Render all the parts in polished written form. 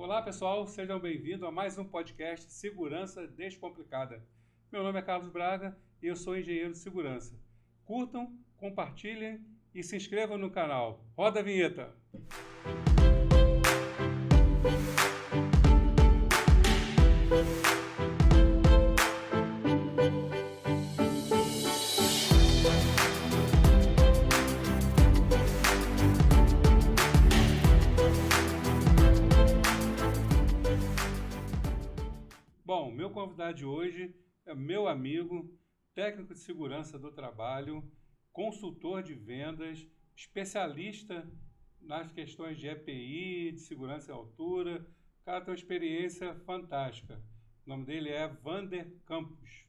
Olá, pessoal, sejam bem-vindos a mais um podcast Segurança Descomplicada. Meu nome é Carlos Braga e eu sou engenheiro de segurança. Curtam, compartilhem e se inscrevam no canal. Roda a vinheta! Bom, meu convidado de hoje é meu amigo, técnico de segurança do trabalho, consultor de vendas, especialista nas questões de EPI, de segurança em altura. O cara tem uma experiência fantástica. O nome dele é Wander Campos.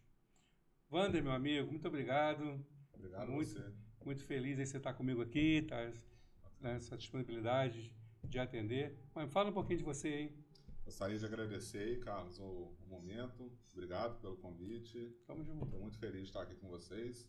Wander, meu amigo, muito obrigado. Obrigado a Muito, você. muito feliz em você estar comigo aqui, tá, nessa disponibilidade de atender. Mas fala um pouquinho de você aí. Gostaria de agradecer aí, Carlos, o momento. Obrigado pelo convite. Tamo junto. Estou muito feliz de estar aqui com vocês.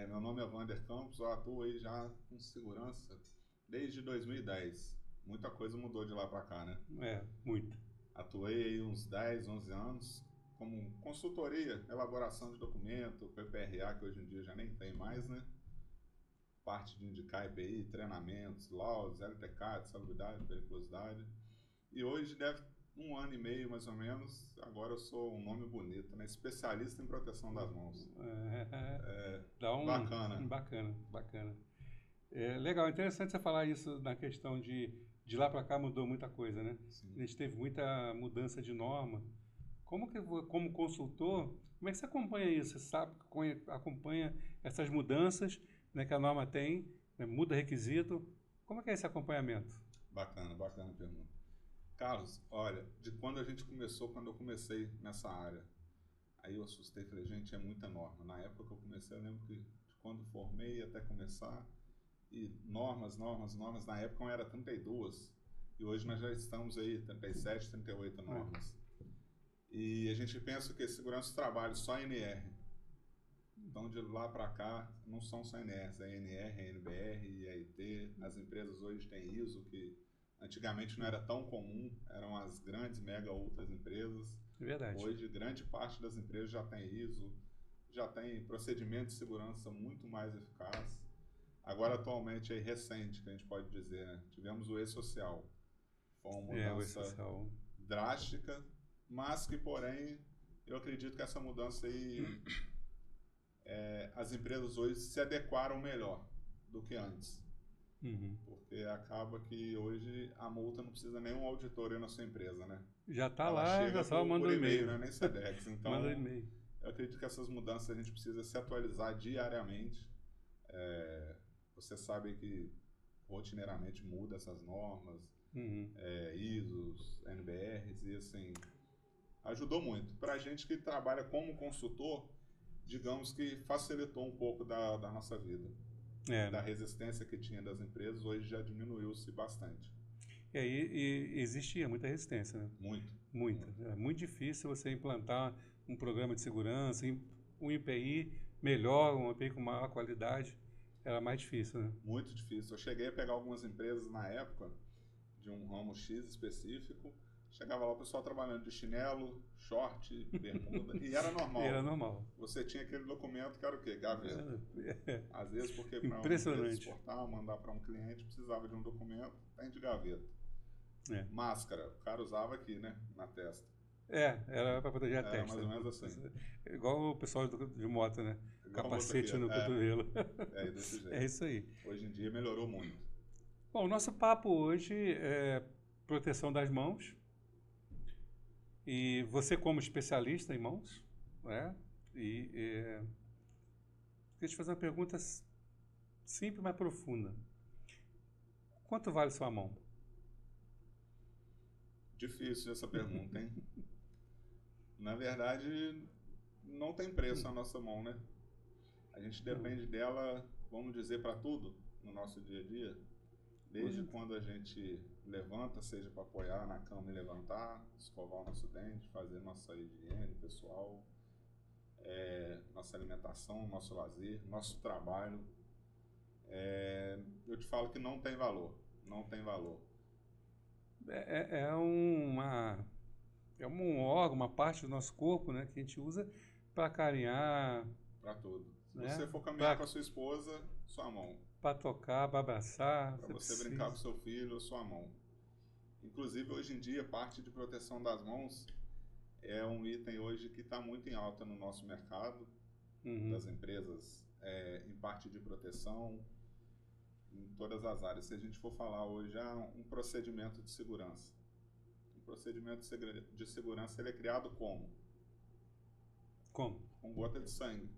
Meu nome é Wander Campos, eu atuo aí já com segurança desde 2010. Muita coisa mudou de lá para cá, né? Muito. Atuei aí uns 10, 11 anos como consultoria, elaboração de documento, PPRA, que hoje em dia já nem tem mais, né? Parte de indicar EPI, treinamentos, laudos, LTK, de salubridade, periculosidade. E hoje deve 1 ano e meio, mais ou menos, agora eu sou um nome bonito, né? Especialista em proteção das mãos. Bacana. Bacana. Legal, interessante você falar isso na questão de lá para cá mudou muita coisa, né? Sim. A gente teve muita mudança de norma. Como consultor, como é que você acompanha isso? Você sabe, acompanha essas mudanças, né, que a norma tem, né, muda requisito. Como é que é esse acompanhamento? Bacana a pergunta. Carlos, olha, de quando a gente começou, quando eu comecei nessa área, aí eu assustei e falei, gente, é muita norma. Na época que eu comecei, eu lembro que de quando formei até começar, e normas, na época não era 32, e hoje nós já estamos aí 37, 38 normas. E a gente pensa que segurança do trabalho só NR. Então de lá para cá não são só NRs, é NR, é NBR, IAT. As empresas hoje têm ISO, que antigamente não era tão comum, eram as grandes mega outras empresas. Verdade. Hoje grande parte das empresas já tem ISO, já tem procedimento de segurança muito mais eficaz. Agora atualmente é recente, que a gente pode dizer, né? Tivemos o E-Social. Foi uma mudança drástica, mas que porém eu acredito que essa mudança aí as empresas hoje se adequaram melhor do que antes. Uhum. Porque acaba que hoje a multa não precisa nenhum auditor aí na sua empresa, né? Já está Ela lá, chega já só manda por um e-mail, né? Nem SEDEX. Então, manda um e-mail. Eu acredito que essas mudanças a gente precisa se atualizar diariamente. Você sabe que rotineiramente muda essas normas, ISOs, NBRs, e assim, ajudou muito. Para a gente que trabalha como consultor, digamos que facilitou um pouco da nossa vida. Da resistência que tinha das empresas, hoje já diminuiu-se bastante. E existia muita resistência, né? Muita. Era muito difícil você implantar um programa de segurança, um IPI melhor, um IPI com maior qualidade, era mais difícil, né? Muito difícil. Eu cheguei a pegar algumas empresas na época, de um ramo X específico, chegava lá o pessoal trabalhando de chinelo, short, bermuda, e era normal. Era normal. Você tinha aquele documento que era o quê? Gaveta. Às vezes porque para uma empresa exportar, mandar para um cliente, precisava de um documento, tem de gaveta. Máscara, o cara usava aqui, né? Na testa. Era para proteger a testa. Era mais ou menos assim. Igual o pessoal de moto, né? Igual capacete no cotovelo. Desse jeito. É isso aí. Hoje em dia melhorou muito. Bom, o nosso papo hoje é proteção das mãos. E você como especialista em mãos, né? Queria te fazer uma pergunta simples, mas profunda. Quanto vale sua mão? Difícil essa pergunta, hein? Na verdade, não tem preço a nossa mão, né? A gente depende dela, vamos dizer, para tudo no nosso dia a dia. Desde quando a gente levanta, seja para apoiar na cama e levantar, escovar o nosso dente, fazer nossa higiene pessoal, nossa alimentação, nosso lazer, nosso trabalho. Eu te falo que não tem valor. é uma, é um órgão, uma parte do nosso corpo, né, que a gente usa para carinhar, Para tudo. Se né, você for caminhar para com a sua esposa, sua mão. tocar, para abraçar, Para você você brincar com precisa. seu filho, sua mão. Inclusive, hoje em dia, parte de proteção das mãos é um item hoje que está muito em alta no nosso mercado, Uhum. das empresas, em parte de proteção, em todas as áreas. Se a gente for falar hoje, um procedimento de segurança. Um procedimento de segurança ele é criado como? Como? Com gota de sangue,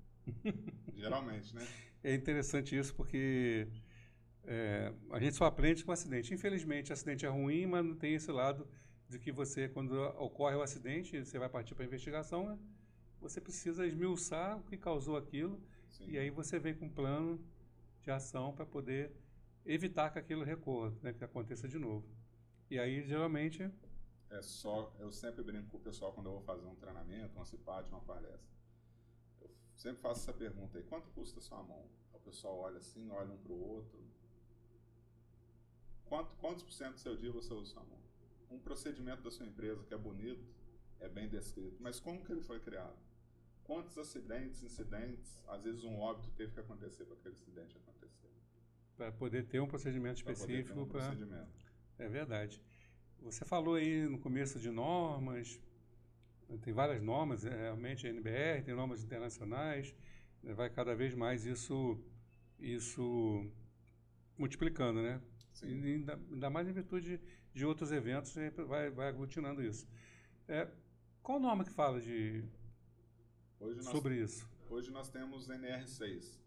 geralmente, né? É interessante isso porque a gente só aprende com acidente. Infelizmente, acidente é ruim, mas não tem esse lado de que você, quando ocorre o acidente, você vai partir para a investigação, né? Você precisa esmiuçar o que causou aquilo Sim. e aí você vem com um plano de ação para poder evitar que aquilo recorra, né, que aconteça de novo. E aí, geralmente, Eu sempre brinco com o pessoal quando eu vou fazer um treinamento, uma CIPAD, uma palestra. Eu sempre faço essa pergunta aí, quanto custa a sua mão? O pessoal olha assim, olha um para o outro. Quantos por cento do seu dia você usa sua mão? Um procedimento da sua empresa que é bonito, é bem descrito, mas como que ele foi criado? Quantos acidentes, incidentes, às vezes um óbito teve que acontecer para aquele acidente acontecer? para poder ter um procedimento Para poder ter específico um para... procedimento. É verdade. Você falou aí no começo de normas, tem várias normas, realmente a NBR, tem normas internacionais, né, vai cada vez mais isso multiplicando, né? E Sim. ainda mais em virtude de outros eventos, vai aglutinando isso. É, qual norma que fala Hoje nós, sobre isso? hoje nós temos NR6.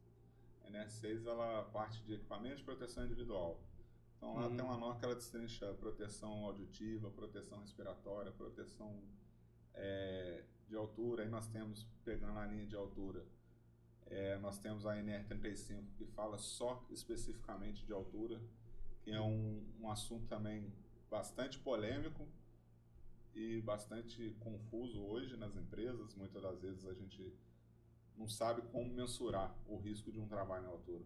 NR6 ela parte de equipamento de proteção individual. Então lá tem uma norma que ela destrincha proteção auditiva, proteção respiratória, proteção de altura. Aí nós temos, pegando a linha de altura, nós temos a NR35 que fala só especificamente de altura, que é um assunto também bastante polêmico e bastante confuso hoje nas empresas. Muitas das vezes a gente não sabe como mensurar o risco de um trabalho na altura.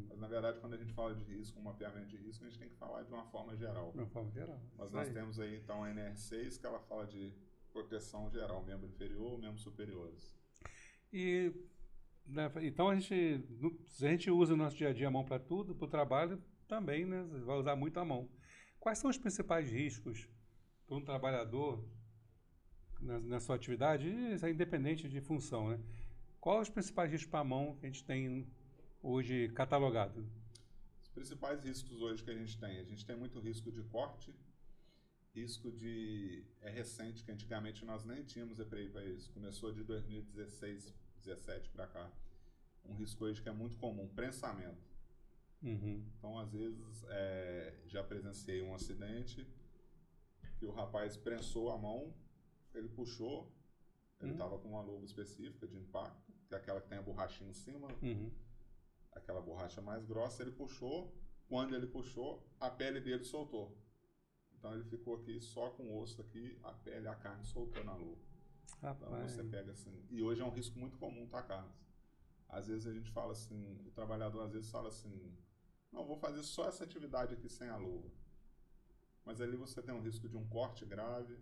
Mas, na verdade, quando a gente fala de risco, um mapeamento de risco, a gente tem que falar de uma forma geral. De uma forma geral. Mas nós temos aí, então, a NR6, que ela fala de proteção geral, membro inferior, membros superiores. E, né, então, se a gente usa no nosso dia a dia a mão para tudo, para o trabalho também, né? Você vai usar muito a mão. Quais são os principais riscos para um trabalhador na sua atividade, isso é independente de função, né? Quais os principais riscos para a mão que a gente tem hoje catalogado? Os principais riscos hoje que a gente tem muito risco de corte, risco de... É recente, que antigamente nós nem tínhamos EPI para isso. Começou de 2016, 17 para cá. Um risco hoje que é muito comum, prensamento. Então, às vezes, já presenciei um acidente que o rapaz prensou a mão, ele puxou, ele estava com uma luva específica de impacto, que é aquela que tem a borrachinha em cima, aquela borracha mais grossa, ele puxou, quando ele puxou, a pele dele soltou. Então ele ficou aqui só com o osso aqui, a pele, a carne soltou na luva. Então você pega assim, e hoje é um risco muito comum, tá, Carlos? Às vezes a gente fala assim, o trabalhador às vezes fala assim, não, vou fazer só essa atividade aqui sem a luva. Mas ali você tem um risco de um corte grave,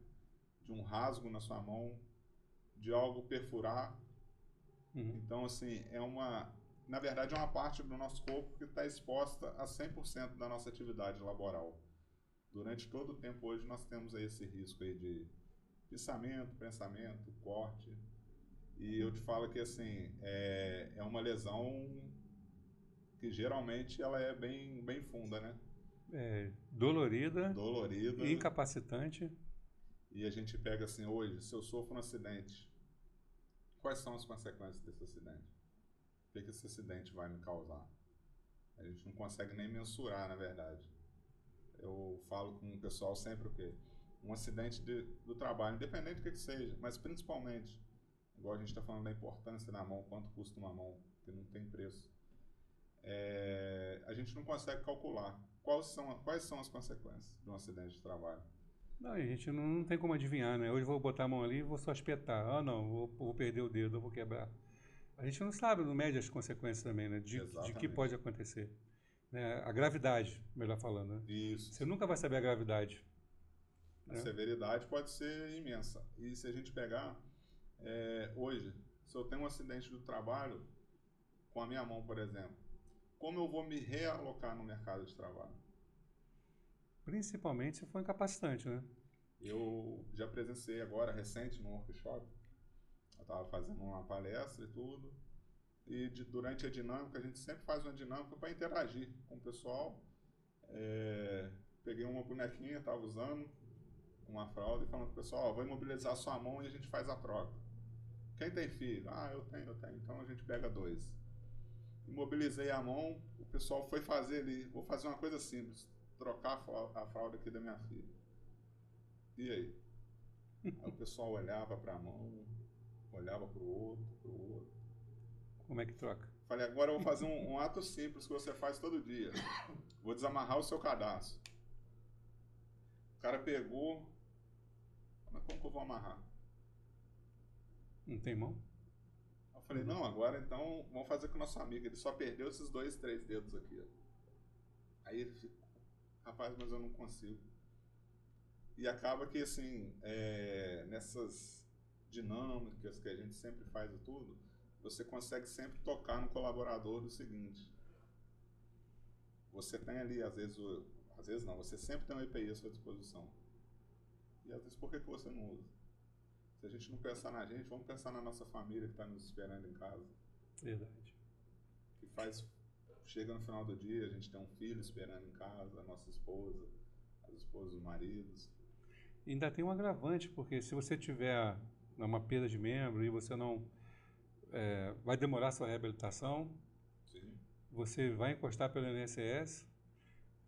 de um rasgo na sua mão, de algo perfurar. Então, assim, na verdade, é uma parte do nosso corpo que está exposta a 100% da nossa atividade laboral. Durante todo o tempo hoje nós temos aí esse risco aí de pissamento, prensamento, corte. E eu te falo que, assim, é uma lesão que geralmente ela é bem funda, né? Dolorida, Dolorida. incapacitante. E a gente pega assim, hoje, se eu sofro um acidente, quais são as consequências desse acidente? O que esse acidente vai me causar? A gente não consegue nem mensurar, na verdade. Eu falo com o pessoal sempre o quê? Um acidente do trabalho, independente do que seja, mas principalmente, igual a gente está falando da importância da mão, quanto custa uma mão, que não tem preço. A gente não consegue calcular quais são as consequências de um acidente de trabalho. Não, a gente não tem como adivinhar, né? Hoje eu vou botar a mão ali e vou só espetar. Ah, não, vou perder o dedo, eu vou quebrar. A gente não sabe, não mede as consequências também, né? De que pode acontecer. Né? A gravidade, melhor falando, né? Isso. Você nunca vai saber a gravidade A severidade pode ser imensa. E se a gente pegar, hoje, se eu tenho um acidente do trabalho, com a minha mão, por exemplo, como eu vou me realocar no mercado de trabalho? Principalmente se for incapacitante, né? Eu já presenciei agora, recente, num workshop, eu estava fazendo uma palestra e tudo, e durante a dinâmica, a gente sempre faz uma dinâmica para interagir com o pessoal. Peguei uma bonequinha, estava usando uma fralda e falando com o pessoal, vou imobilizar sua mão e a gente faz a troca. Quem tem filho? Ah, eu tenho. Então a gente pega 2. Imobilizei a mão, o pessoal foi fazer ali, vou fazer uma coisa simples, trocar a fralda aqui da minha filha. E aí? Aí o pessoal olhava para a mão, olhava para o outro. Como é que troca? Falei, agora eu vou fazer um ato simples que você faz todo dia. Vou desamarrar o seu cadastro. O cara pegou, mas como que eu vou amarrar? Não tem mão? Eu falei, não, agora então vamos fazer com o nosso amigo. Ele só perdeu esses 2, 3 dedos aqui. Ó. Aí ele ficou, rapaz, mas eu não consigo. E acaba que, assim, nessas dinâmicas que a gente sempre faz e tudo, você consegue sempre tocar no colaborador do seguinte. Você tem ali, às vezes não, você sempre tem um EPI à sua disposição. E às vezes por que você não usa? Se a gente não pensar na gente, vamos pensar na nossa família que está nos esperando em casa. Verdade. Chega no final do dia, a gente tem um filho esperando em casa, a nossa esposa, as esposas dos maridos. E ainda tem um agravante, porque se você tiver uma perda de membro e você não... vai demorar sua reabilitação, Sim. Você vai encostar pelo INSS,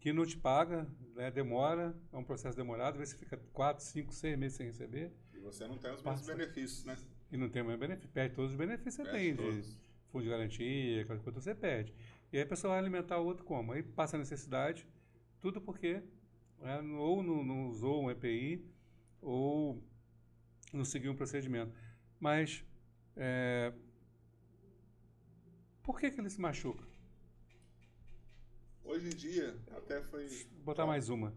que não te paga, né, demora, é um processo demorado, às vezes você fica 4, 5, 6 meses sem receber. E você não tem os mesmos benefícios, né? E não tem mais benefício, perde todos os benefícios que você tem, de fundo de garantia, aquela coisa você perde. E aí a pessoa vai alimentar o outro como? Aí passa a necessidade, tudo porque ou não usou um EPI, ou não seguiu um procedimento. Mas, por que ele se machuca? Hoje em dia, até foi... Vou botar mais uma.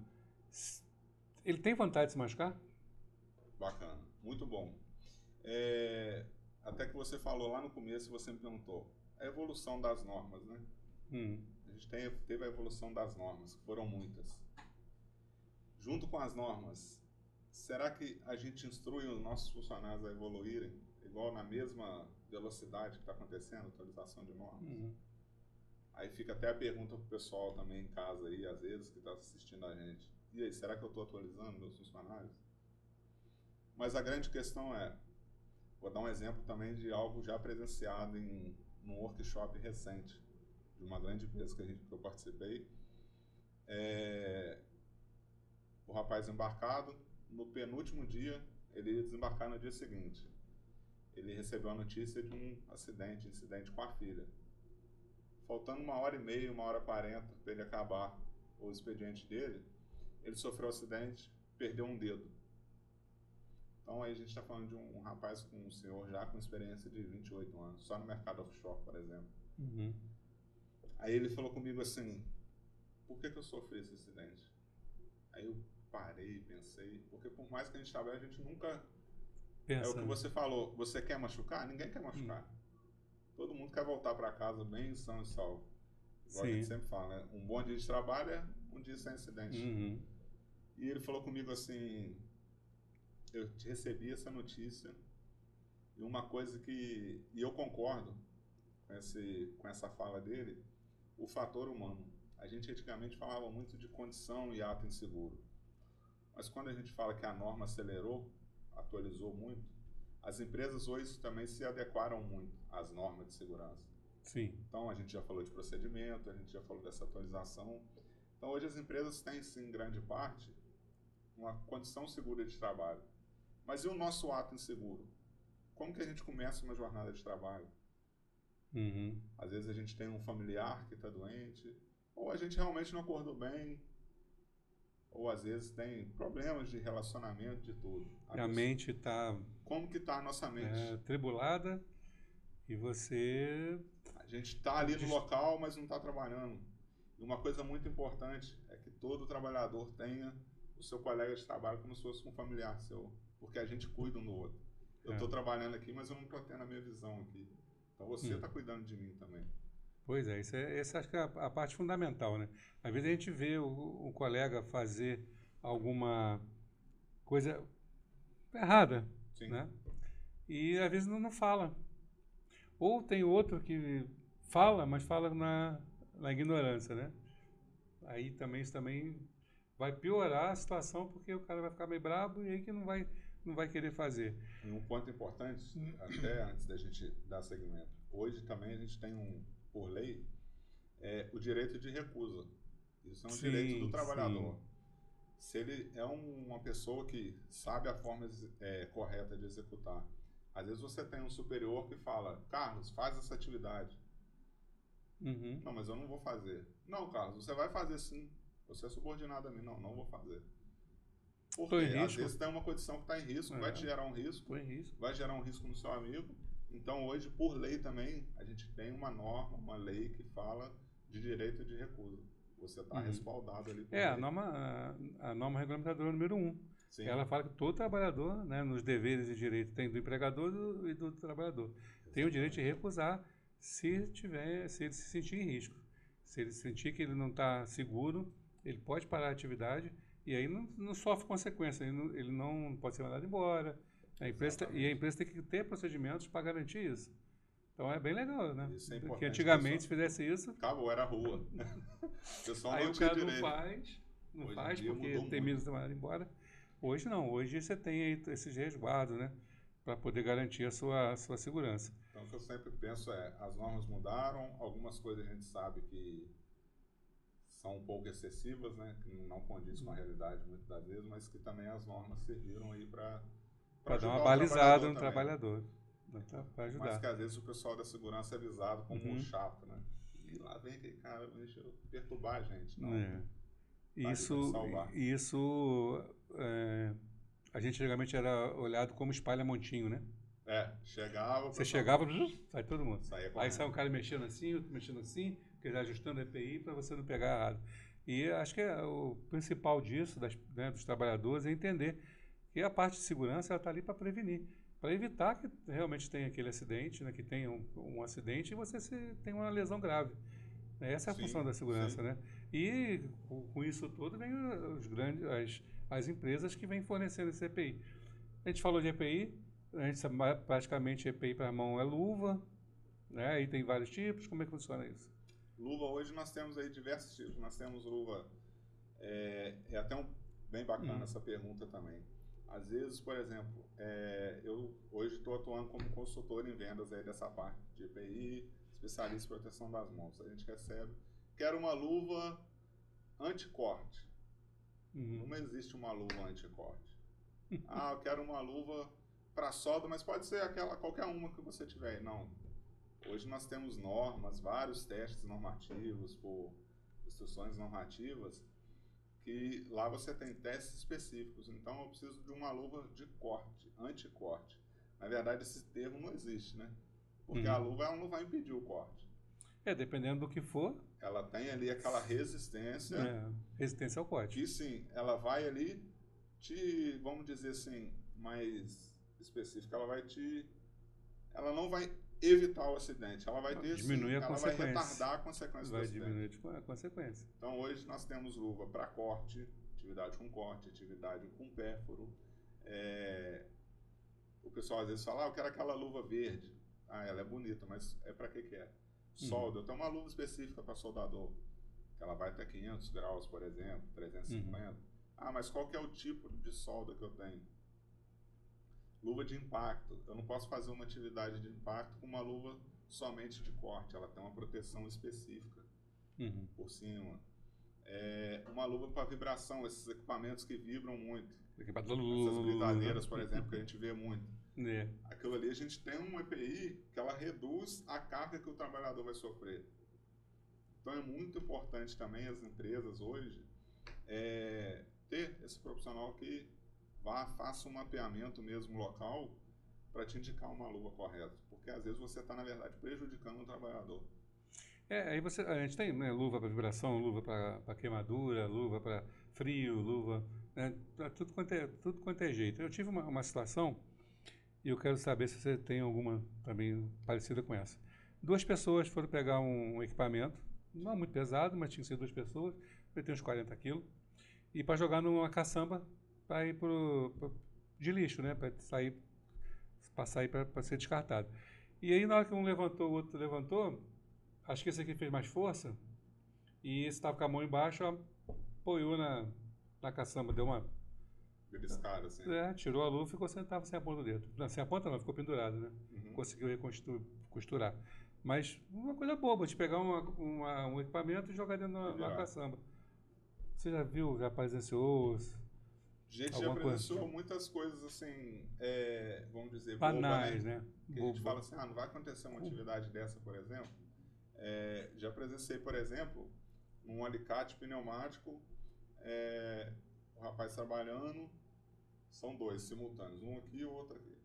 Ele tem vontade de se machucar? Bacana, muito bom. Até que você falou lá no começo, você me perguntou, a evolução das normas, né? A gente teve a evolução das normas, que foram muitas. Junto com as normas, será que a gente instrui os nossos funcionários a evoluírem igual na mesma velocidade que está acontecendo, a atualização de normas? Aí fica até a pergunta para o pessoal também em casa aí, às vezes, que está assistindo a gente. E aí, será que eu estou atualizando meus funcionários? Mas a grande questão vou dar um exemplo também de algo já presenciado num workshop recente, de uma grande empresa que eu participei. O rapaz embarcado, no penúltimo dia, ele ia desembarcar no dia seguinte. Ele recebeu a notícia de um incidente com a filha. Faltando 1h30, 1h40 para ele acabar o expediente dele, ele sofreu um acidente, perdeu um dedo. Então aí a gente está falando de um rapaz, um senhor já com experiência de 28 anos, só no mercado offshore, por exemplo. Aí ele falou comigo assim, por que eu sofri esse acidente? Aí eu parei e pensei, porque por mais que a gente trabalhe, a gente nunca... É o que você falou, você quer machucar? Ninguém quer machucar. Todo mundo quer voltar para casa bem são e salvo. Igual a gente sempre fala, né? Um bom dia de trabalho é um dia sem acidente. E ele falou comigo assim, eu recebi essa notícia e uma coisa e eu concordo com essa fala dele, o fator humano. A gente antigamente falava muito de condição e ato inseguro. Mas quando a gente fala que a norma acelerou, atualizou muito, as empresas hoje também se adequaram muito às normas de segurança. Sim. Então, a gente já falou de procedimento, a gente já falou dessa atualização. Então, hoje as empresas têm, sim, em grande parte, uma condição segura de trabalho. Mas e o nosso ato inseguro? Como que a gente começa uma jornada de trabalho? Às vezes a gente tem um familiar que está doente, ou a gente realmente não acordou bem, ou às vezes tem problemas de relacionamento, de tudo. A mente está... Como que está a nossa mente? Tribulada, e você... A gente está ali no local, mas não está trabalhando. E uma coisa muito importante é que todo trabalhador tenha o seu colega de trabalho como se fosse um familiar seu, porque a gente cuida um do outro. Eu estou trabalhando aqui, mas eu não estou tendo a minha visão aqui. Então você está cuidando de mim também. Pois é, essa acho que é a parte fundamental, né? Às vezes a gente vê o colega fazer alguma coisa errada, Sim. né? E às vezes não fala. Ou tem outro que fala, mas fala na ignorância, né? Aí também isso também vai piorar a situação porque o cara vai ficar meio brabo e aí que não vai querer fazer. E um ponto importante, até antes da gente dar seguimento, hoje também a gente tem por lei, o direito de recusa. Isso é um direito do trabalhador. Sim. Se ele é uma pessoa que sabe a forma correta de executar, às vezes você tem um superior que fala, Carlos, faz essa atividade. Uhum. Não, mas eu não vou fazer. Não, Carlos, você vai fazer sim. Você é subordinado a mim. Não, não vou fazer. Porque às vezes tem uma condição que está em risco, vai te gerar um risco, vai gerar um risco no seu amigo. Então hoje, por lei também, a gente tem uma norma, uma lei que fala de direito de recusa. Você está respaldado ali por lei. A norma regulamentadora número 1. Sim. Ela fala que todo trabalhador, né, nos deveres e direitos, tem do empregador e do trabalhador. Exatamente. Tem o direito de recusar se ele se sentir em risco. Se ele sentir que ele não está seguro, ele pode parar a atividade e aí não sofre consequência. Ele não pode ser mandado embora. A empresa tem que ter procedimentos para garantir isso. Então é bem legal, né? Isso é importante. Porque antigamente, se fizesse isso... Acabou, era rua. Aí o cara não faz porque tem medo de ser mandado embora. Hoje não, hoje você tem aí esses resguardos, né? Para poder garantir a sua segurança. Então o que eu sempre penso as normas mudaram, algumas coisas a gente sabe que são um pouco excessivas, né? Que não condiz com a realidade muitas das vezes, mas que também as normas serviram aí para dar uma balizada no trabalhador. Para ajudar. Mas que às vezes o pessoal da segurança é visado como um chato, né? E lá vem aquele cara, deixa eu perturbar a gente. Não. A gente geralmente era olhado como espalha-montinho, né? Chegava... Você chegava, sai todo mundo. Aí sai um cara mexendo assim, outro mexendo assim, ajustando a EPI para você não pegar errado. E acho que o principal disso, dos trabalhadores, é entender que a parte de segurança está ali para prevenir, para evitar que realmente tenha aquele acidente, né, que tenha um acidente e você tenha uma lesão grave. Essa é a função da segurança, né? E com isso tudo vem as empresas que vêm fornecendo esse EPI. A gente falou de EPI, a gente sabe praticamente EPI para a mão é luva, né? E tem vários tipos. Como é que funciona isso? Luva, hoje nós temos aí diversos tipos. Nós temos luva, até bem bacana essa pergunta também. Às vezes, por exemplo, eu hoje estou atuando como consultor em vendas aí dessa parte de EPI, especialista em proteção das mãos. A gente recebe, quero uma luva anti-corte. Não existe uma luva anti-corte. Eu quero uma luva para solda, mas pode ser qualquer uma que você tiver. Não. Hoje nós temos normas, vários testes normativos por instruções normativas, que lá você tem testes específicos. Então eu preciso de uma luva de corte, anti-corte. Na verdade, esse termo não existe, né? Porque a luva ela não vai impedir o corte. Dependendo do que for. Ela tem ali aquela resistência. Resistência ao corte. Que sim, ela vai ali vamos dizer assim, mais específica, ela não vai evitar o acidente, ela vai ela vai retardar a consequência do acidente. Vai diminuir a consequência. Então hoje nós temos luva para corte, atividade com corte, atividade com pérfuro. O pessoal às vezes fala, eu quero aquela luva verde. Ela é bonita, mas para que é? Solda. Eu tenho uma luva específica para soldador, que ela vai até 500 graus, por exemplo, 350. Mas qual que é o tipo de solda que eu tenho? Luva de impacto. Eu não posso fazer uma atividade de impacto com uma luva somente de corte. Ela tem uma proteção específica por cima. Uma luva para vibração, esses equipamentos que vibram muito. Essas britadeiras, por exemplo, que a gente vê muito. Aquilo ali a gente tem um EPI que ela reduz a carga que o trabalhador vai sofrer. Então é muito importante também as empresas hoje ter esse profissional que faça um mapeamento mesmo local para te indicar uma luva correta, porque às vezes você está, na verdade, prejudicando o trabalhador. Aí a gente tem, né, luva para vibração, luva para queimadura, luva para frio, luva né? Tudo quanto é jeito. Eu tive uma situação e eu quero saber se você tem alguma também parecida com essa. Duas pessoas foram pegar um equipamento, não muito pesado, mas tinha que ser duas pessoas, eu tenho uns 40 quilos, e para jogar numa caçamba para ir de lixo, né? Para sair para ser descartado. E aí, na hora que um levantou, o outro levantou, acho que esse aqui fez mais força, e esse estava com a mão embaixo, apoiou na caçamba, deu uma. Beliscada, assim. Tirou a luva e ficou sentado sem a ponta do dedo. Não, sem a ponta não, ficou pendurado, né? Uhum. Conseguiu costurar. Mas uma coisa boba, de pegar um equipamento e jogar dentro da caçamba. Você já viu, já presenciou? A gente já presenciou muitas coisas assim, vamos dizer, banais, boba, né? Que a gente fala assim, não vai acontecer uma atividade dessa, por exemplo. Já presenciei, por exemplo, um alicate pneumático, o rapaz trabalhando, são dois simultâneos, um aqui e o outro aqui.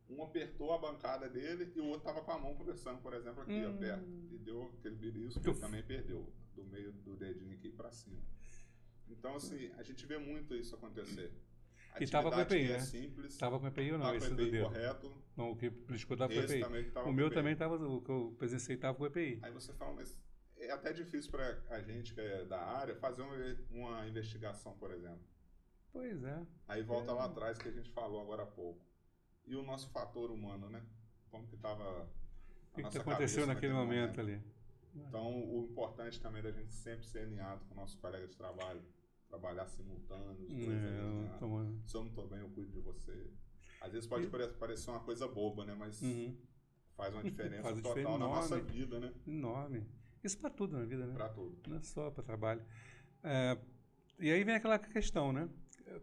Um apertou a bancada dele e o outro estava com a mão conversando, por exemplo, aqui, ó, perto. E deu aquele belisco que ele também perdeu, do meio do dedinho aqui para cima. Então, assim, a gente vê muito isso acontecer. E estava com EPI, né? Simples. Estava com EPI ou não? Estava com EPI correto. Não, o que beliscou estava com EPI. O meu também estava, o que eu presenciei estava com EPI. Aí você fala, mas é até difícil para a gente que é da área fazer uma investigação, por exemplo. Pois é. Aí volta lá atrás que a gente falou agora há pouco. E o nosso fator humano, né? Como que estava a nossa aconteceu naquele momento ali? Então, o importante também é da gente sempre ser alinhado com o nosso colega de trabalho, trabalhar simultâneos, se eu não estou bem, eu cuido de você. Às vezes pode parecer uma coisa boba, né? Mas faz uma diferença total na nossa vida, né? Enorme. Isso para tudo na vida, né? Para tudo. Não é só para trabalho. E aí vem aquela questão, né?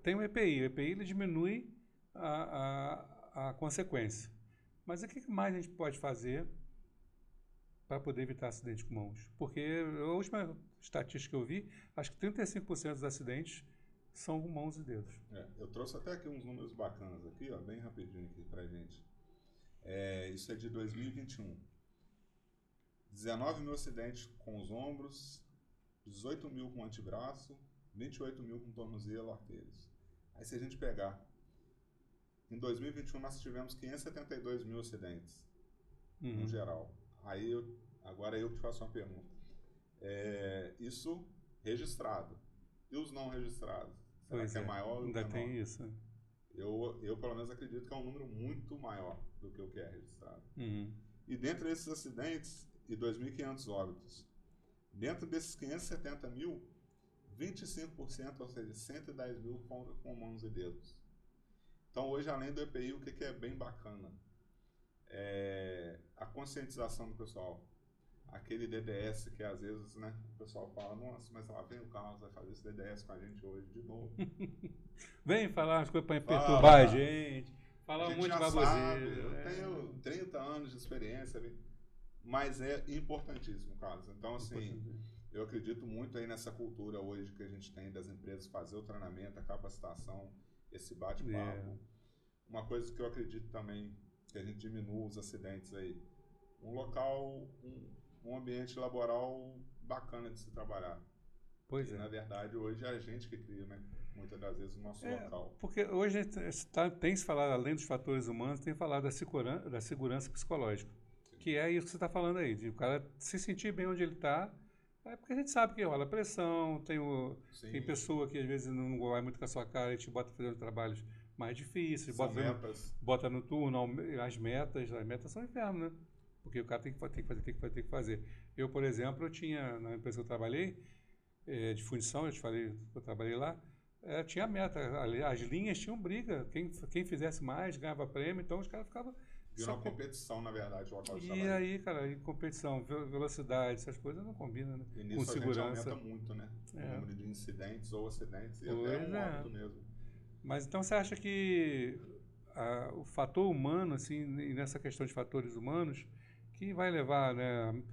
Tem o EPI. O EPI ele diminui a consequência. Mas o que mais a gente pode fazer para poder evitar acidente com mãos? Porque a última estatística que eu vi, acho que 35% dos acidentes são com mãos e dedos. Eu trouxe até aqui uns números bacanas aqui, ó, bem rapidinho aqui pra gente. Isso é de 2021. 19 mil acidentes com os ombros, 18 mil com antebraço, 28 mil com tornozelo, artelhos. Aí se a gente pegar, em 2021 nós tivemos 572 mil acidentes, no geral. Aí agora eu te faço uma pergunta. Isso registrado. E os não registrados? Será que é maior ou menor? Ainda tem isso. Eu pelo menos acredito que é um número muito maior do que o que é registrado. E dentro desses acidentes, e 2.500 óbitos, dentro desses 570 mil, 25%, ou seja, 110 mil com mãos e dedos. Então hoje, além do EPI, o que é bem bacana? A conscientização do pessoal. Aquele DDS que às vezes, né, o pessoal fala, nossa, mas lá vem o Carlos, vai fazer esse DDS com a gente hoje de novo. Vem falar as coisas para perturbar a gente, falar um monte de baboseira. Eu tenho 30 anos de experiência, mas é importantíssimo, Carlos. Então, assim, eu acredito muito aí nessa cultura hoje que a gente tem das empresas fazer o treinamento, a capacitação, esse bate-papo. Uma coisa que eu acredito também, que a gente diminua os acidentes aí. Um local, um ambiente laboral bacana de se trabalhar. Pois e, na verdade, hoje é a gente que cria, né? Muitas das vezes, o nosso local. Porque hoje tem se falado, além dos fatores humanos, tem falado da segurança psicológica. Sim. Que é isso que você está falando aí, de o cara se sentir bem onde ele está. Porque a gente sabe que rola pressão, tem pessoa que às vezes não vai muito com a sua cara, a gente bota fazendo trabalhos mais difíceis, bota no turno, as metas são inferno, né? Porque o cara tem que fazer. Eu, por exemplo, na empresa que eu trabalhei, de fundição, eu te falei que eu trabalhei lá, tinha meta, as linhas tinham briga, quem fizesse mais ganhava prêmio, então os caras ficavam... Virou uma competição, na verdade, o local de trabalho. E aí, cara, em competição, velocidade, essas coisas não combinam, né? E nisso com segurança. A gente aumenta muito, né? O número de incidentes ou acidentes e até óbito mesmo. Mas então você acha que o fator humano, assim, nessa questão de fatores humanos, que vai levar, né,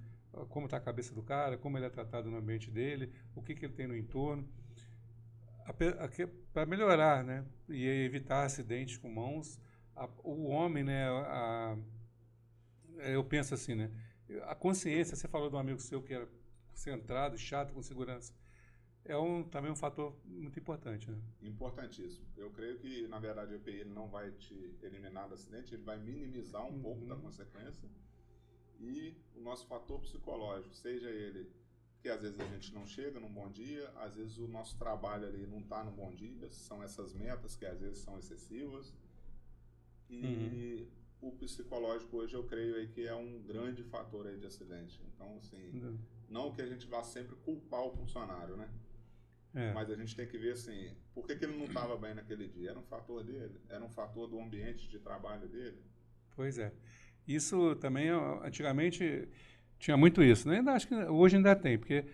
como está a cabeça do cara, como ele é tratado no ambiente dele, o que ele tem no entorno, para melhorar, né, e evitar acidentes com mãos, o homem, né, eu penso assim, né, a consciência, você falou de um amigo seu que era centrado, chato com segurança, também um fator muito importante, né? Importantíssimo. Eu creio que, na verdade, o EPI ele não vai te eliminar do acidente, ele vai minimizar um pouco da consequência. E o nosso fator psicológico, seja ele que às vezes a gente não chega num bom dia, às vezes o nosso trabalho ali não está no bom dia, são essas metas que às vezes são excessivas. E o psicológico hoje eu creio aí que é um grande fator aí de acidente. Então, assim, não que a gente vá sempre culpar o funcionário, né? Mas a gente tem que ver assim, por que ele não estava bem naquele dia? Era um fator dele? Era um fator do ambiente de trabalho dele? Pois é. Isso também, antigamente, tinha muito isso, né? Acho que hoje ainda tem, porque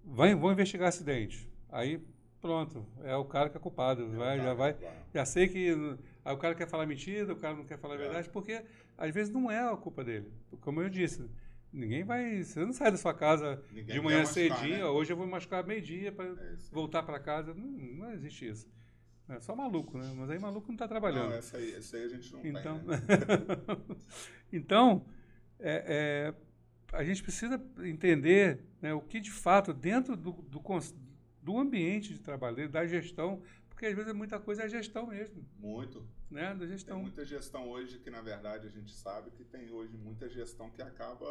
vão investigar acidente. Aí, pronto, é o cara que é culpado. Já sei que... Aí o cara quer falar mentira, o cara não quer falar a verdade, porque às vezes não é a culpa dele. Como eu disse, você não sai da sua casa de manhã cedinho, né? Hoje eu vou machucar meio-dia para voltar para casa. Não existe isso. É só maluco, né? Mas aí maluco não está trabalhando. Não, essa aí a gente não tem, né? Então, a gente precisa entender, né, o que de fato, dentro do ambiente de trabalho, da gestão, porque às vezes muita coisa é gestão mesmo. Muito. Né, da gestão. Tem muita gestão hoje que, na verdade, a gente sabe que tem hoje muita gestão que acaba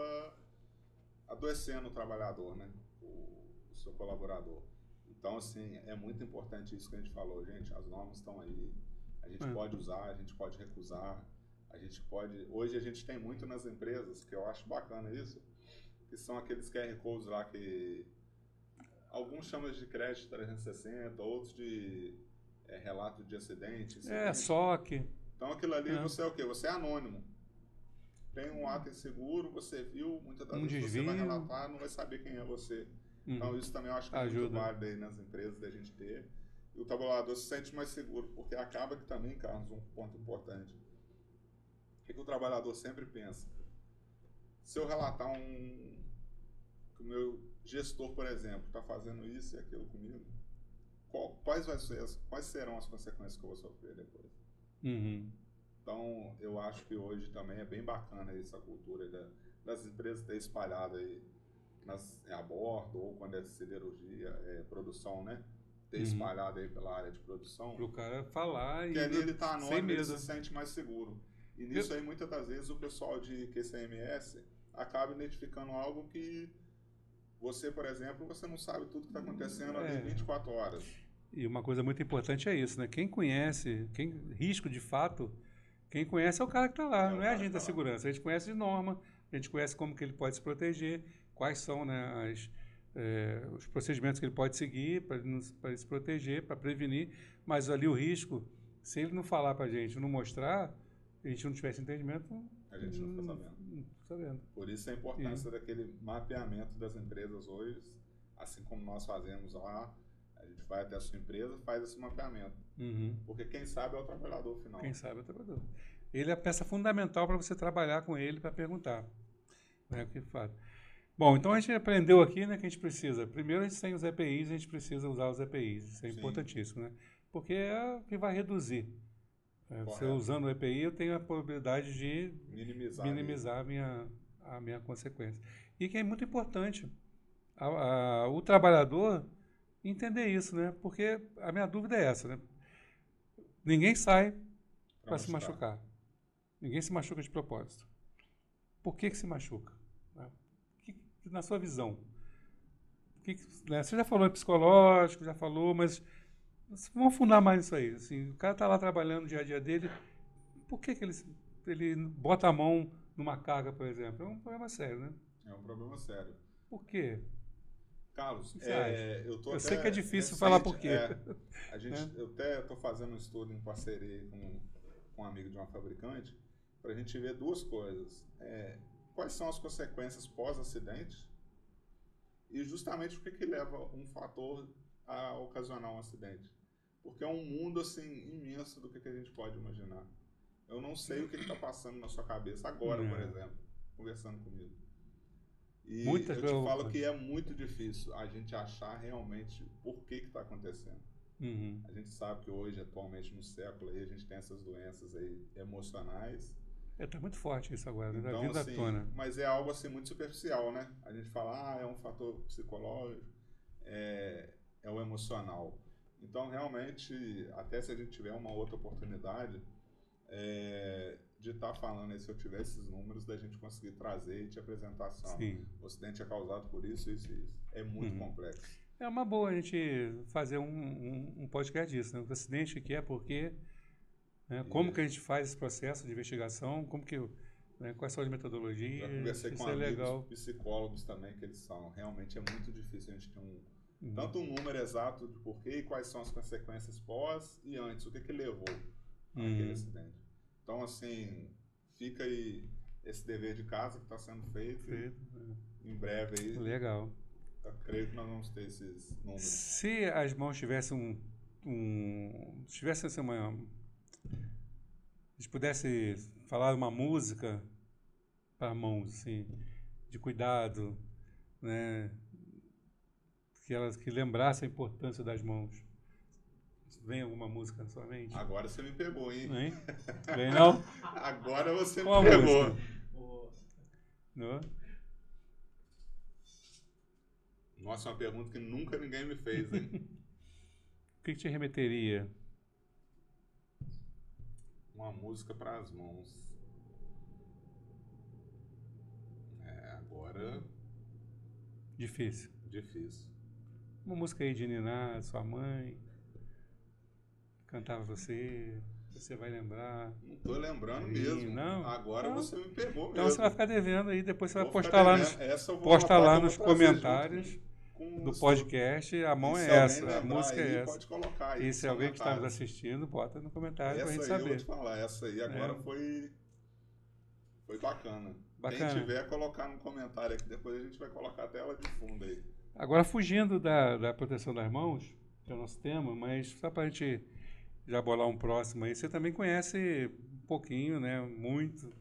adoecendo o trabalhador, né? O seu colaborador. Então, assim, é muito importante isso que a gente falou, gente, as normas estão aí, a gente pode usar, a gente pode recusar, hoje a gente tem muito nas empresas, que eu acho bacana isso, que são aqueles QR Codes lá que alguns chamam de crédito 360, outros de relato de acidente. SOC. Então aquilo ali você é o quê? Você é anônimo. Tem um ato inseguro, você viu, muitas das vezes você vai relatar, não vai saber quem é você. Então isso também eu acho que é muito válido aí nas empresas da gente ter. E o trabalhador se sente mais seguro, porque acaba que também, Carlos, um ponto importante. O que o trabalhador sempre pensa? Se eu relatar que o meu gestor, por exemplo, está fazendo isso e aquilo comigo, quais serão as consequências que eu vou sofrer depois? Então, eu acho que hoje também é bem bacana essa cultura das empresas ter espalhado aí a bordo, ou quando é siderurgia, produção, né? Ter espalhado aí pela área de produção. Para o cara falar e ali ele está anônimo, ele se sente mais seguro. E nisso aí, muitas das vezes, o pessoal de QCMS acaba identificando algo que você, por exemplo, você não sabe tudo que está acontecendo ali em 24 horas. E uma coisa muito importante é isso, né? Quem conhece, risco de fato, quem conhece é o cara que está lá, não é a gente da segurança. A gente conhece de norma, a gente conhece como que ele pode se proteger, quais são, né, os procedimentos que ele pode seguir para se proteger, para prevenir, mas ali o risco, se ele não falar para a gente, não mostrar, a gente não tivesse entendimento, a gente não está sabendo. Não está sabendo. Por isso a importância daquele mapeamento das empresas hoje, assim como nós fazemos lá, a gente vai até a sua empresa, faz esse mapeamento. Porque quem sabe é o trabalhador final. Quem sabe é o trabalhador. Ele é a peça fundamental para você trabalhar com ele, para perguntar. Né, o que faz. Bom, então a gente aprendeu aqui, né, que a gente precisa. Primeiro, a gente tem os EPIs, a gente precisa usar os EPIs. Isso é importantíssimo, né? Porque é o que vai reduzir. Você usando o EPI, eu tenho a probabilidade de minimizar a minha consequência. E que é muito importante o trabalhador entender isso, né? Porque a minha dúvida é essa, né? Ninguém sai para se machucar. Ninguém se machuca de propósito. Por que se machuca? Na sua visão. Né? Você já falou em psicológico, já falou, mas vamos afundar mais nisso aí. Assim, o cara está lá trabalhando no dia a dia dele, por que ele bota a mão numa carga, por exemplo? É um problema sério, né? É um problema sério. Por quê? Carlos, eu sei que é difícil falar por quê. Eu até estou fazendo um estudo em parceria com um amigo de uma fabricante para a gente ver duas coisas. Quais são as consequências pós-acidente e justamente o que leva um fator a ocasionar um acidente. Porque é um mundo assim imenso do que a gente pode imaginar. Eu não sei o que está passando na sua cabeça agora, por exemplo, conversando comigo. E eu te falo que é muito difícil a gente achar realmente por que está acontecendo. A gente sabe que hoje, atualmente no século, aí, a gente tem essas doenças aí emocionais. Está muito forte isso agora, então, da vida assim, tona. Mas é algo assim muito superficial, né? A gente fala, é um fator psicológico. é o emocional. Então, realmente, até se a gente tiver uma outra oportunidade, de estar falando aí, se eu tiver esses números, da gente conseguir trazer e te apresentar assim, Sim. o acidente é causado por isso, isso e isso. É muito complexo. É uma boa a gente fazer um podcast disso, né? O acidente, o que é, por quê, né? Como que a gente faz esse processo de investigação, como que, né? Quais são as metodologias, Já conversei com isso é amigos legal. psicólogos também, que eles são. Realmente é muito difícil a gente ter tanto um número exato de porquê e quais são as consequências pós e antes, o que levou àquele acidente. Então, assim, fica aí esse dever de casa que está sendo feito. Em breve aí. Legal. Eu creio que nós vamos ter esses números. Se as mãos tivessem tivesse assim a gente pudesse falar uma música para mãos, assim, de cuidado, né? Que lembrasse a importância das mãos. Vem alguma música na sua mente? Agora você me pegou, hein? Vem? Vem não? Agora você Qual me pegou. Não? Nossa, é uma pergunta que nunca ninguém me fez, hein? O que te remeteria? Uma música para as mãos. Agora... Difícil. Uma música aí de Niná, sua mãe, cantava você vai lembrar. Não tô lembrando mesmo. Não? Agora então, você me pegou mesmo. Então você vai ficar devendo aí, depois você vai postar lá nos comentários do podcast. A mão é essa, a música é essa. Pode colocar aí. E se alguém que está nos assistindo, bota no comentário pra gente saber. Essa aí eu vou te falar, essa aí agora foi bacana. Quem tiver, colocar no comentário aqui, depois a gente vai colocar a tela de fundo aí. Agora, fugindo da proteção das mãos, que é o nosso tema, mas só para a gente já bolar um próximo aí, você também conhece um pouquinho, né, muito,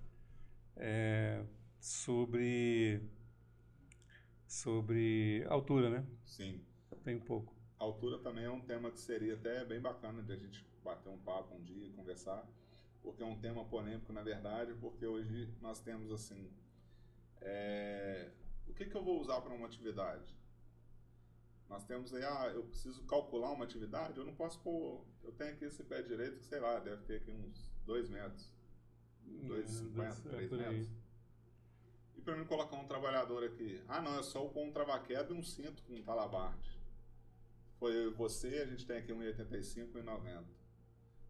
sobre altura, né? Sim. Tem um pouco. A altura também é um tema que seria até bem bacana de a gente bater um papo um dia e conversar, porque é um tema polêmico, na verdade, porque hoje nós temos assim, o que eu vou usar para uma atividade? Nós temos aí, eu preciso calcular uma atividade, eu não posso pôr, eu tenho aqui esse pé direito que, sei lá, deve ter aqui uns 2 metros, 2,50, 3 metros. E para mim colocar um trabalhador aqui, não, é só pôr um trava-queda e um cinto com um talabarte. Foi você, a gente tem aqui 1,85 e 1,90.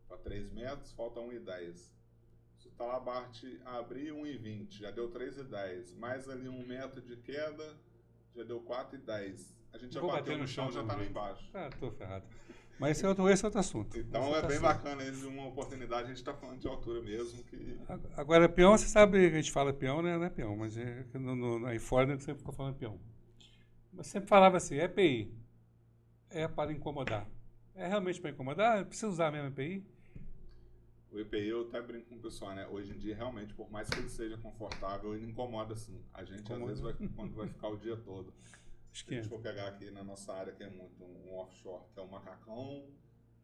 Para 3 metros, falta 1,10. Se o talabarte abrir 1,20, já deu 3,10. Mais ali 1 metro de queda, já deu 4,10. A gente já bateu no chão, já está lá embaixo. Tô ferrado. Mas esse é outro assunto. Então é bem bacana, uma oportunidade, a gente está falando de altura mesmo. Agora, peão, você sabe que a gente fala peão, né? Não é peão, mas aí fora você fica falando peão. Mas sempre falava assim, EPI é para incomodar. É realmente para incomodar? Precisa usar mesmo EPI? O EPI, eu até brinco com o pessoal, né? Hoje em dia, realmente, por mais que ele seja confortável, ele incomoda sim. A gente, às vezes, quando vai ficar o dia todo. Se a gente for pegar aqui na nossa área, que é muito um offshore, que é um macacão,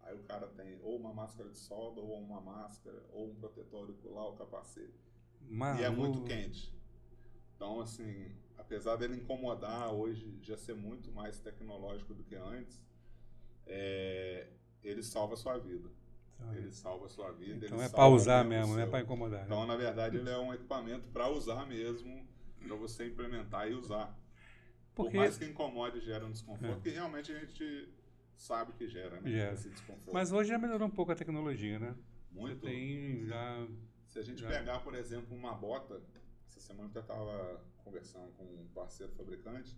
aí o cara tem ou uma máscara de solda, ou uma máscara, ou um protetor auricular, ou capacete. E é muito quente. Então, assim, apesar dele incomodar, hoje já ser muito mais tecnológico do que antes, ele salva a sua vida. Ele salva a sua vida. Então é para usar mesmo, não é para incomodar. Então, na verdade, ele é um equipamento para usar mesmo, para você implementar e usar. Por mais que incomode e gera um desconforto, que realmente a gente sabe que gera, né? Esse desconforto. Mas hoje já melhorou um pouco a tecnologia, né? Muito. Se a gente pegar, por exemplo, uma bota, essa semana eu estava conversando com um parceiro fabricante,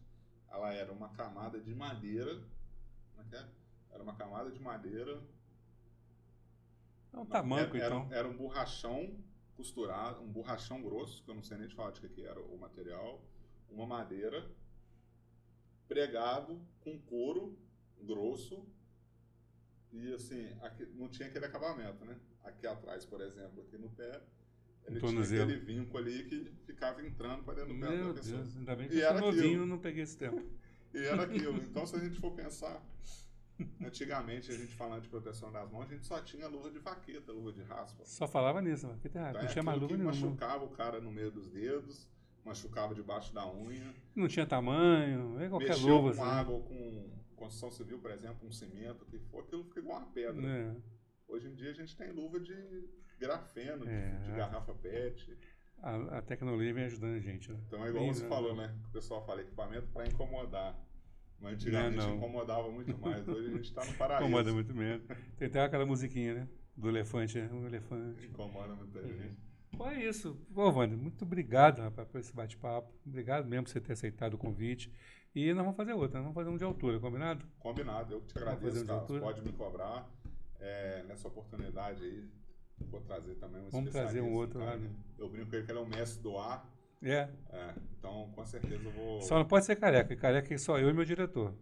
ela era uma camada de madeira, como é que é? Era uma camada de madeira. É um tamanco, então. Era um borrachão costurado, um borrachão grosso, que eu não sei nem te falar de que era o material, uma madeira, pregado com couro grosso e assim, aqui, não tinha aquele acabamento, né? Aqui atrás, por exemplo, aqui no pé, ele tinha aquele vinco ali que ficava entrando para dentro do pé da pessoa. Meu Deus, ainda bem que eu sou novinho, não peguei esse tempo. E era aquilo. Então, se a gente for pensar, antigamente, a gente falando de proteção das mãos, a gente só tinha luva de vaqueta, luva de raspa. Só falava nisso, não tinha mais luva nenhuma. Machucava o cara no meio dos dedos, machucava debaixo da unha. Não tinha tamanho, qualquer luva. Mexeu com água, com construção civil, por exemplo, um cimento, que for, aquilo fica igual uma pedra. É. Hoje em dia a gente tem luva de grafeno, É. de garrafa PET. A tecnologia vem ajudando a gente, né? Então é igual você falou, né? O pessoal fala equipamento para incomodar. Mas antigamente Não. incomodava muito mais. Hoje a gente está no paraíso. Incomoda muito menos. Tem até aquela musiquinha, né? Do elefante, né? Um elefante. Incomoda muita gente. Pô, é isso. Pô, Wander, muito obrigado, rapaz, por esse bate-papo. Obrigado mesmo por você ter aceitado o convite. E nós vamos fazer outra, nós vamos fazer um de altura, combinado? Combinado, eu que te Vamos fazer agradeço, um de Carlos. altura? Pode me cobrar nessa oportunidade aí. Vou trazer também um Vamos trazer um outro cara, lá, né? Eu brinco com ele que ele é o mestre do ar. É. Então, com certeza eu vou. Só não pode ser careca, porque careca é só eu e meu diretor.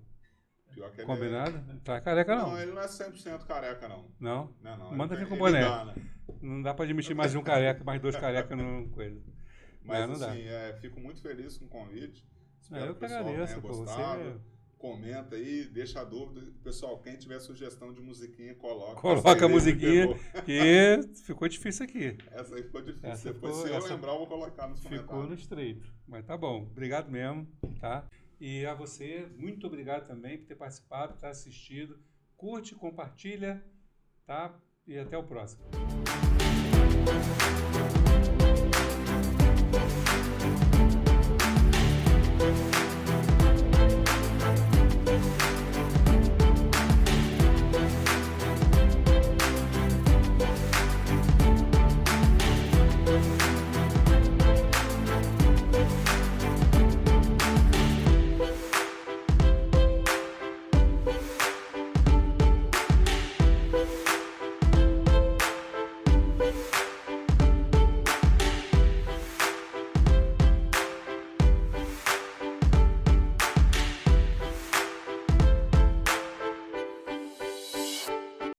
Pior que ele Combinado? Não tá careca, não. Não, ele não é 100% careca, não. Não? Não. Manda Ele vir com ele boné. dá, né? Não dá pra admitir mais um careca, mais dois carecas numa coisa. Mas não dá. assim, fico muito feliz com o convite. Espero Eu que o que pessoal agradeço, tenha pô. gostado. Você Comenta aí, deixa a dúvida. Pessoal, quem tiver sugestão de musiquinha, coloca. coloca a Essa aí musiquinha, me pegou. que ficou difícil aqui. Essa aí ficou difícil. Essa Depois, ficou- se eu essa lembrar, eu vou colocar nos Ficou no comentários. estreito. Mas tá bom. Obrigado mesmo, tá? E a você, muito obrigado também por ter participado, por ter assistido. Curte, compartilha, tá? E até o próximo.